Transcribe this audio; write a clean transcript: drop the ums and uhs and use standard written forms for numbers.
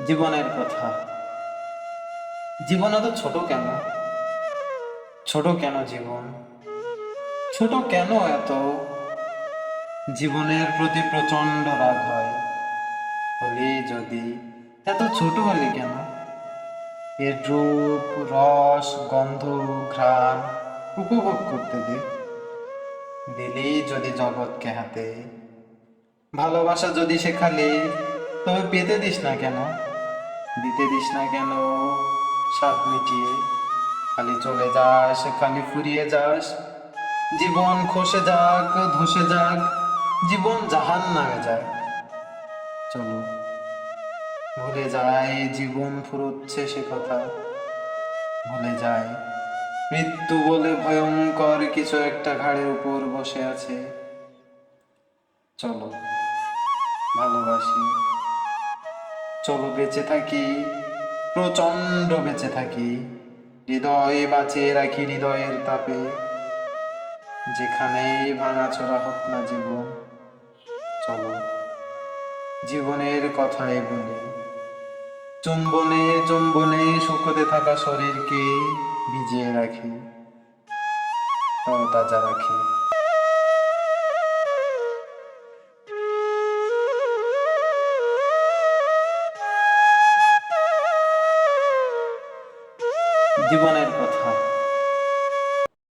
জীবনের কথা। জীবন এত ছোট কেন? ছোট কেন জীবন? ছোট কেন এত? জীবনের প্রতি প্রচন্ড রাগ হয় হলি যদি এত ছোট হলি কেন? এর রূপ, রস, গন্ধ, ঘ্রাণ উপভোগ করতে দিলি যদি জগৎকে হাতে। ভালোবাসা যদি শেখালি, তবে পেতে দিস না কেন? দিতে দিস না কেন স্বাদ মিটিয়ে? খালি চলে যাস, খালি ফুরিয়ে যাস। জীবন খসে যাক, ধসে যাক, জীবন জাহান নামে যাক। চলো ভুলে যায় জীবন ফুরোচ্ছে সে কথা। ভুলে যায় মৃত্যু বলে ভয়ঙ্কর কিছু একটা ঘাড়ের উপর বসে আছে। চলো ভালোবাসি, চলো বেঁচে থাকি, প্রচন্ড বেঁচে থাকি। হৃদয় বাঁচিয়ে রাখি হৃদয়ের তাপে। যেখানেই ভাঙাচোরা হোক না জীবন, চলো জীবনের কথাই বলি। চুম্বনে চুম্বনে শুকোতে থাকা শরীরকে ভিজিয়ে রাখি, তাজা রাখি। জীবনের কথা।